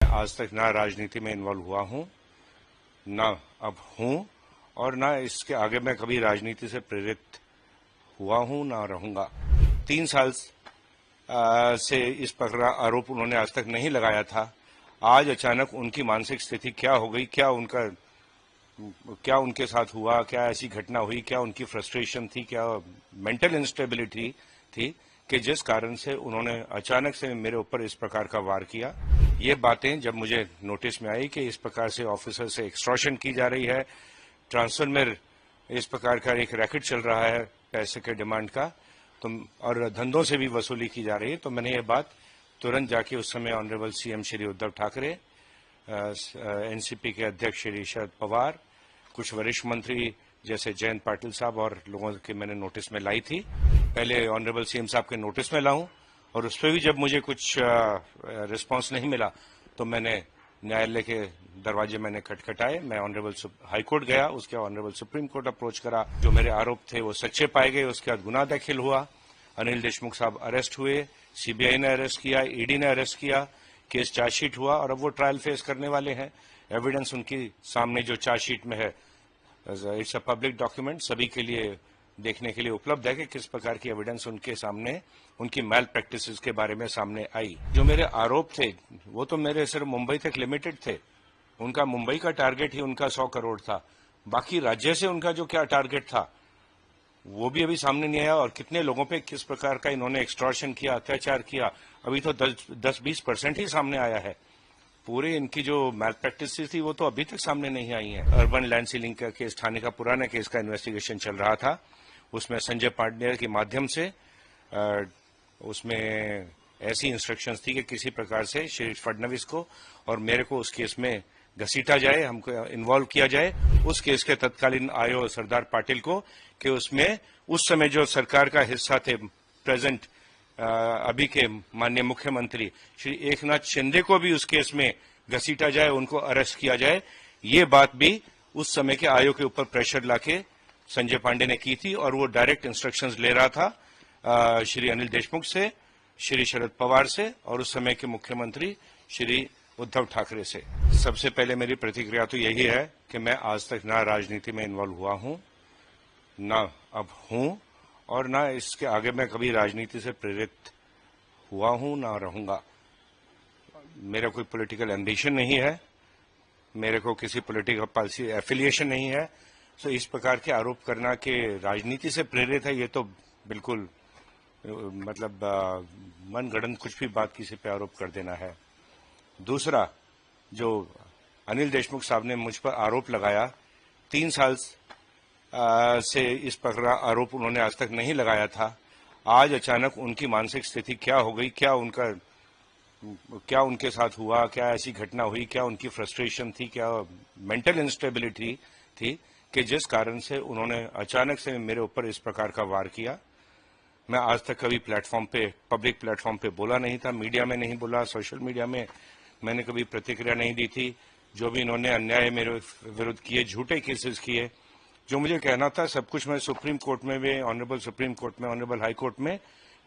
आज तक ना राजनीति में इन्वॉल्व हुआ हूं, ना अब हूं, और ना इसके आगे मैं कभी राजनीति से प्रेरित हुआ हूं, ना रहूंगा। 3 साल से इस प्रकार आरोप उन्होंने आज तक नहीं लगाया था। आज अचानक उनकी मानसिक स्थिति क्या हो गई, क्या उनके साथ हुआ, क्या ऐसी घटना हुई, क्या उनकी फ्रस्ट्रेशन थी, क्या मेंटल इंस्टेबिलिटी थी कि जिस कारण से उन्होंने अचानक से मेरे ऊपर इस प्रकार का वार किया। ये बातें जब मुझे नोटिस में आई कि इस प्रकार से ऑफिसर से एक्सटॉर्शन की जा रही है, ट्रांसफर में इस प्रकार का एक रैकेट चल रहा है पैसे के डिमांड का, तो और धंधों से भी वसूली की जा रही है, तो मैंने ये बात तुरंत जाके उस समय honourable CM Shri Uddhav Thackeray, NCP के अध्यक्ष श्री शरद पवार, कुछ वरिष्ठ मंत्री जैसे जयंत पाटिल साहब और लोगों के मैंने नोटिस में लाई थी। पहले ऑनरेबल सीएम साहब के नोटिस में लाऊं, और उस पर भी जब मुझे कुछ रिस्पांस नहीं मिला तो मैंने न्यायालय के दरवाजे मैंने खटखटाए। मैं ऑनरेबल हाई कोर्ट गया, उसके ऑनरेबल सुप्रीम कोर्ट अप्रोच करा। जो मेरे आरोप थे वो सच्चे पाए गए, उसके बाद गुनाह दाखिल हुआ। अनिल देशमुख साहब अरेस्ट हुए, सीबीआई ने अरेस्ट किया, ईडी ने अरेस्ट किया, केस चार्जशीट हुआ और अब वो ट्रायल फेस करने वाले हैं। एविडेंस उनकी सामने जो चार्जशीट में है, इट्स अ पब्लिक डॉक्यूमेंट, सभी के लिए देखने के लिए उपलब्ध है कि किस प्रकार की एविडेंस उनके सामने, उनकी मैल प्रैक्टिसेस के बारे में सामने आई। जो मेरे आरोप थे वो तो मेरे सिर्फ मुंबई तक लिमिटेड थे। उनका मुंबई का टारगेट ही उनका 100 करोड़ था। बाकी राज्य से उनका जो क्या टारगेट था वो भी अभी सामने नहीं आया, और कितने लोगों पे किस प्रकार का इन्होंने एक्सटॉर्शन किया, अत्याचार किया, अभी तो 10-20% ही सामने आया है। पूरे इनकी जो मैल प्रैक्टिस थी वो तो अभी तक सामने नहीं आई है। अर्बन लैंड सीलिंग का केस, थाने का पुराना केस का इन्वेस्टिगेशन चल रहा था, उसमें संजय पांडे के माध्यम से उसमें ऐसी इंस्ट्रक्शंस थी कि किसी प्रकार से श्री फडणवीस को और मेरे को उस केस में घसीटा जाए, हमको इन्वॉल्व किया जाए। उस केस के तत्कालीन आयो सरदार पाटिल को कि उसमें उस समय जो सरकार का हिस्सा थे, प्रेजेंट अभी के माननीय मुख्यमंत्री श्री एकनाथ शिंदे को भी उस केस में घसीटा जाए, उनको अरेस्ट किया जाए। ये बात भी उस समय के आयोग के ऊपर प्रेशर लाके संजय पांडे ने की थी, और वो डायरेक्ट इंस्ट्रक्शंस ले रहा था श्री अनिल देशमुख से, श्री शरद पवार से और उस समय के मुख्यमंत्री श्री उद्धव ठाकरे से। सबसे पहले मेरी प्रतिक्रिया तो यही है कि मैं आज तक ना राजनीति में इन्वॉल्व हुआ हूं, ना अब हूं, और ना इसके आगे मैं कभी राजनीति से प्रेरित हुआ हूं, ना रहूंगा। मेरा कोई पॉलिटिकल एम्बिशन नहीं है, मेरे को किसी पॉलिटिकल पार्टी एफिलिएशन नहीं है। तो इस प्रकार के आरोप करना कि राजनीति से प्रेरित है, ये तो बिल्कुल मतलब मनगढ़ंत कुछ भी बात किसी पे आरोप कर देना है। दूसरा, जो अनिल देशमुख साहब ने मुझ पर आरोप लगाया, 3 साल से इस प्रकार आरोप उन्होंने आज तक नहीं लगाया था। आज अचानक उनकी मानसिक स्थिति क्या हो गई, क्या उनके साथ हुआ, क्या ऐसी घटना हुई, क्या उनकी फ्रस्ट्रेशन थी, क्या मेंटल इंस्टेबिलिटी थी कि जिस कारण से उन्होंने अचानक से मेरे ऊपर इस प्रकार का वार किया। मैं आज तक कभी प्लेटफॉर्म पे, पब्लिक प्लेटफॉर्म पे बोला नहीं था, मीडिया में नहीं बोला, सोशल मीडिया में मैंने कभी प्रतिक्रिया नहीं दी थी। जो भी इन्होंने अन्याय मेरे विरुद्ध किए, झूठे केसेस किए, जो मुझे कहना था सब कुछ मैं सुप्रीम कोर्ट में भी, ऑनरेबल सुप्रीम कोर्ट में, ऑनरेबल हाई कोर्ट में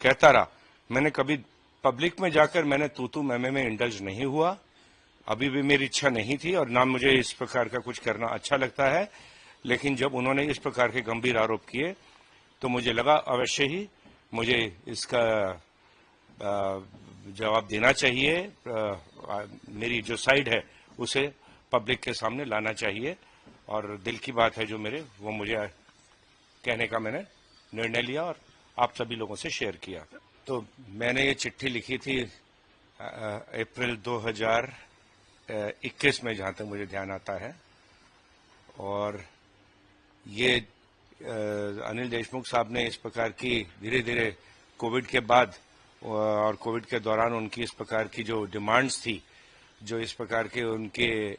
कहता रहा। मैंने कभी पब्लिक में जाकर मैंने तू मैं इंडल्ज नहीं हुआ, अभी भी मेरी इच्छा नहीं थी, और ना मुझे इस प्रकार का कुछ करना अच्छा लगता है। लेकिन जब उन्होंने इस प्रकार के गंभीर आरोप किए तो मुझे लगा अवश्य ही मुझे इसका जवाब देना चाहिए, मेरी जो साइड है उसे पब्लिक के सामने लाना चाहिए, और दिल की बात है जो मेरे, वो मुझे कहने का मैंने निर्णय लिया और आप सभी लोगों से शेयर किया। तो मैंने ये चिट्ठी लिखी थी अप्रैल 2021 में, जहां तक मुझे ध्यान आता है, और ये अनिल देशमुख साहब ने इस प्रकार की धीरे धीरे कोविड के बाद और कोविड के दौरान उनकी इस प्रकार की जो डिमांड्स थी, जो इस प्रकार के उनके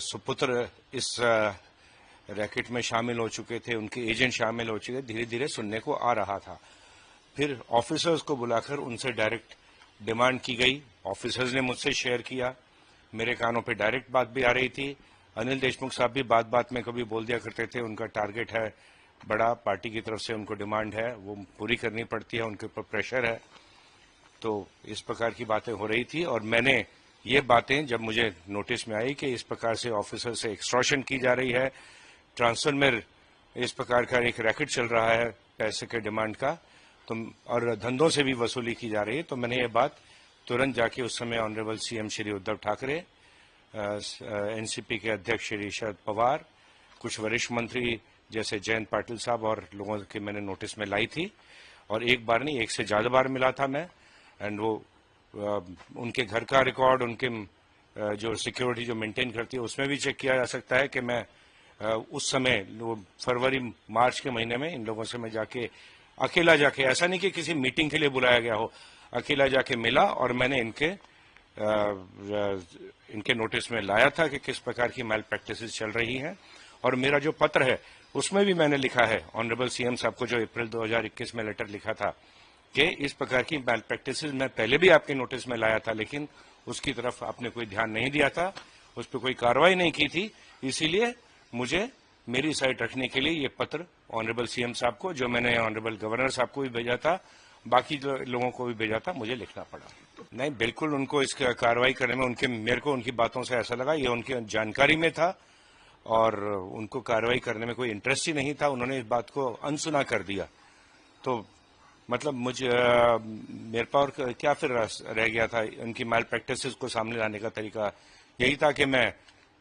सुपुत्र इस रैकेट में शामिल हो चुके थे, उनके एजेंट शामिल हो चुके, धीरे धीरे सुनने को आ रहा था। फिर ऑफिसर्स को बुलाकर उनसे डायरेक्ट डिमांड की गई, ऑफिसर्स ने मुझसे शेयर किया, मेरे कानों पे डायरेक्ट बात भी आ रही थी। अनिल देशमुख साहब भी बात बात में कभी बोल दिया करते थे, उनका टारगेट है बड़ा, पार्टी की तरफ से उनको डिमांड है, वो पूरी करनी पड़ती है, उनके ऊपर प्रेशर है। तो इस प्रकार की बातें हो रही थी, और मैंने ये बातें जब मुझे नोटिस में आई कि इस प्रकार से ऑफिसर से एक्सटॉर्शन की जा रही है, ट्रांसफर में इस प्रकार का एक रैकेट चल रहा है पैसे के डिमांड का, तो और धंधों से भी वसूली की जा रही है, तो मैंने ये बात तुरंत जाके उस समय honourable CM Shri Uddhav Thackeray, NCP के अध्यक्ष श्री शरद पवार, कुछ वरिष्ठ मंत्री जैसे जयंत पाटिल साहब और लोगों के मैंने नोटिस में लाई थी। और एक बार नहीं, एक से ज्यादा बार मिला था मैं। एंड वो उनके घर का रिकॉर्ड, उनके जो सिक्योरिटी जो मेंटेन करती है उसमें भी चेक किया जा सकता है कि मैं उस समय फरवरी मार्च के महीने में इन लोगों से मैं जाके अकेला जाके, ऐसा नहीं कि किसी मीटिंग के लिए बुलाया गया हो, अकेला जाके मिला और मैंने इनके नोटिस में लाया था कि किस प्रकार की मैल प्रैक्टिसेस चल रही हैं। और मेरा जो पत्र है उसमें भी मैंने लिखा है ऑनरेबल सीएम साहब को, जो अप्रैल 2021 में लेटर लिखा था कि इस प्रकार की मैल प्रैक्टिसेस मैं पहले भी आपके नोटिस में लाया था, लेकिन उसकी तरफ आपने कोई ध्यान नहीं दिया था, उस पर कोई कार्रवाई नहीं की थी। इसीलिए मुझे मेरी साइड रखने के लिए ये पत्र ऑनरेबल सीएम साहब को, जो मैंने ऑनरेबल गवर्नर साहब को भी भेजा था, बाकी लोगों को भी भेजा था, मुझे लिखना पड़ा। नहीं, बिल्कुल उनको इस कार्रवाई करने में मेरे को उनकी बातों से ऐसा लगा ये उनकी जानकारी में था और उनको कार्रवाई करने में कोई इंटरेस्ट ही नहीं था। उन्होंने इस बात को अनसुना कर दिया, तो मतलब मेरे पास क्या फिर रह गया था। उनकी मैल प्रैक्टिसेस को सामने लाने का तरीका यही था कि मैं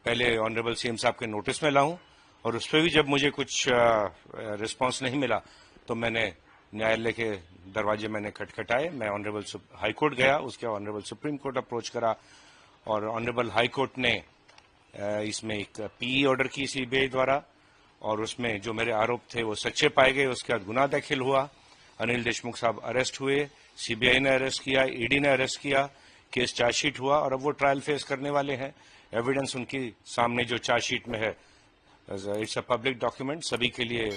पहले ऑनरेबल सीएम साहब के नोटिस में लाऊं, और उस पर भी जब मुझे कुछ रिस्पांस नहीं मिला तो मैंने न्यायालय के दरवाजे मैंने खटखटाए। मैं ऑनरेबल हाई कोर्ट गया, उसके ऑनरेबल सुप्रीम कोर्ट अप्रोच करा, और ऑनरेबल हाई कोर्ट ने इसमें एक पीई ऑर्डर की सीबीआई द्वारा, और उसमें जो मेरे आरोप थे वो सच्चे पाए गए। उसके बाद गुनाह दाखिल हुआ, अनिल देशमुख साहब अरेस्ट हुए, सीबीआई ने अरेस्ट किया, ईडी ने अरेस्ट किया, केस चार्जशीट हुआ और अब वो ट्रायल फेस करने वाले हैं। एविडेंस उनकी सामने जो चार्जशीट में है, इट्स अ पब्लिक डॉक्यूमेंट, सभी के लिए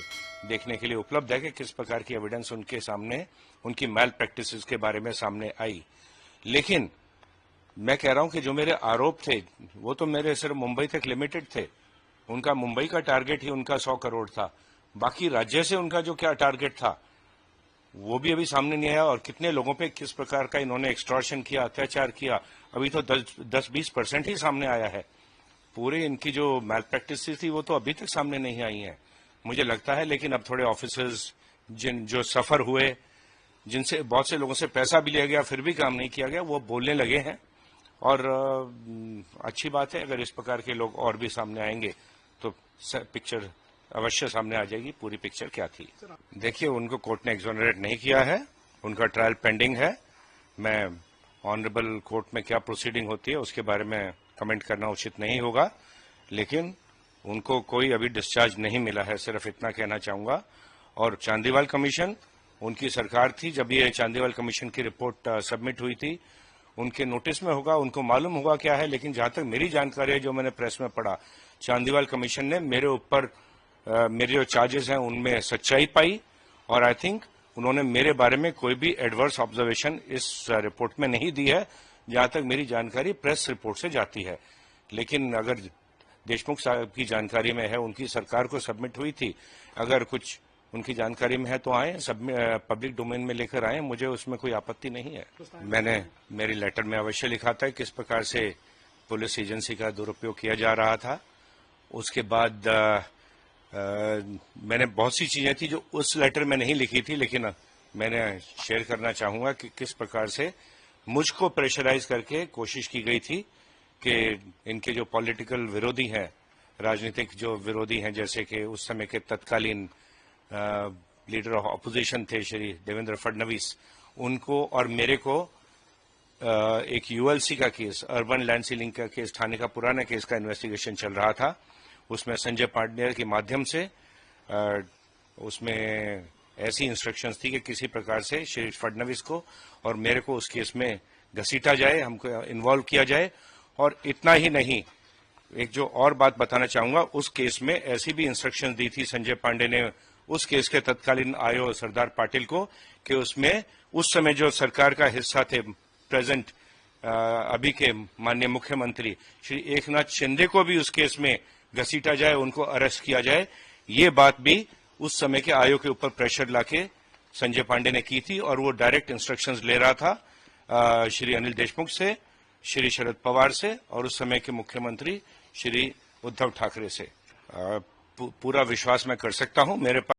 देखने के लिए उपलब्ध है कि किस प्रकार की एविडेंस उनके सामने, उनकी मैल प्रैक्टिसेस के बारे में सामने आई। लेकिन मैं कह रहा हूं कि जो मेरे आरोप थे वो तो मेरे सिर्फ मुंबई तक लिमिटेड थे। उनका मुंबई का टारगेट ही उनका 100 करोड़ था, बाकी राज्य से उनका जो क्या टारगेट था वो भी अभी सामने नहीं आया। और कितने लोगों पे किस प्रकार का इन्होंने एक्सटॉर्शन किया, अत्याचार किया, अभी तो 10-20% ही सामने आया है। पूरे इनकी जो मैल प्रैक्टिस थी वो तो अभी तक सामने नहीं आई है, मुझे लगता है। लेकिन अब थोड़े ऑफिसर्स जो सफर हुए, जिनसे बहुत से लोगों से पैसा भी लिया गया फिर भी काम नहीं किया गया, वो बोलने लगे हैं। और अच्छी बात है, अगर इस प्रकार के लोग और भी सामने आएंगे तो पिक्चर अवश्य सामने आ जाएगी। पूरी पिक्चर क्या थी, देखिए, उनको कोर्ट ने एक्सोनरेट नहीं किया है, उनका ट्रायल पेंडिंग है। मैं ऑनरेबल कोर्ट में क्या प्रोसीडिंग होती है उसके बारे में कमेंट करना उचित नहीं होगा, लेकिन उनको कोई अभी डिस्चार्ज नहीं मिला है, सिर्फ इतना कहना चाहूंगा। और चांदीवाल कमीशन उनकी सरकार थी, जब ये चांदीवाल कमीशन की रिपोर्ट सबमिट हुई थी, उनके नोटिस में होगा, उनको मालूम होगा क्या है। लेकिन जहां तक मेरी जानकारी है, जो मैंने प्रेस में पढ़ा, चांदीवाल कमीशन ने मेरे ऊपर मेरे जो चार्जेस हैं उनमें सच्चाई पाई, और आई थिंक उन्होंने मेरे बारे में कोई भी एडवर्स ऑब्जर्वेशन इस रिपोर्ट में नहीं दी है, जहां तक मेरी जानकारी प्रेस रिपोर्ट से जाती है। लेकिन अगर देशमुख साहब की जानकारी में है, उनकी सरकार को सबमिट हुई थी, अगर कुछ उनकी जानकारी में है तो आए, पब्लिक डोमेन में लेकर आए, मुझे उसमें कोई आपत्ति नहीं है। मैंने मेरी लेटर में अवश्य लिखा था किस प्रकार से पुलिस एजेंसी का दुरुपयोग किया जा रहा था। उसके बाद मैंने बहुत सी चीजें थी जो उस लेटर में नहीं लिखी थी, लेकिन मैंने शेयर करना चाहूंगा कि किस प्रकार से मुझको प्रेशराइज करके कोशिश की गई थी कि इनके जो पॉलिटिकल विरोधी हैं, राजनीतिक जो विरोधी हैं, जैसे कि उस समय के तत्कालीन लीडर ऑफ अपोजिशन थे श्री देवेंद्र फडणवीस, उनको और मेरे को एक यूएलसी का केस, अर्बन लैंड सीलिंग का केस, थाने का पुराना केस का इन्वेस्टिगेशन चल रहा था। उसमें संजय पांडे के माध्यम से उसमें ऐसी इंस्ट्रक्शंस थी कि किसी प्रकार से श्री फडणवीस को और मेरे को उस केस में घसीटा जाए, हमको इन्वॉल्व किया जाए। और इतना ही नहीं, एक जो और बात बताना चाहूंगा, उस केस में ऐसी भी इंस्ट्रक्शंस दी थी संजय पांडे ने उस केस के तत्कालीन आईओ सरदार पाटिल को, कि उसमें उस समय जो सरकार का हिस्सा थे, प्रेजेंट अभी के माननीय मुख्यमंत्री श्री एकनाथ शिंदे को भी उस केस में घसीटा जाए, उनको अरेस्ट किया जाए। ये बात भी उस समय के आयोग के ऊपर प्रेशर लाके संजय पांडे ने की थी, और वो डायरेक्ट इंस्ट्रक्शंस ले रहा था श्री अनिल देशमुख से, श्री शरद पवार से और उस समय के मुख्यमंत्री श्री उद्धव ठाकरे से। पूरा विश्वास मैं कर सकता हूं, मेरे पास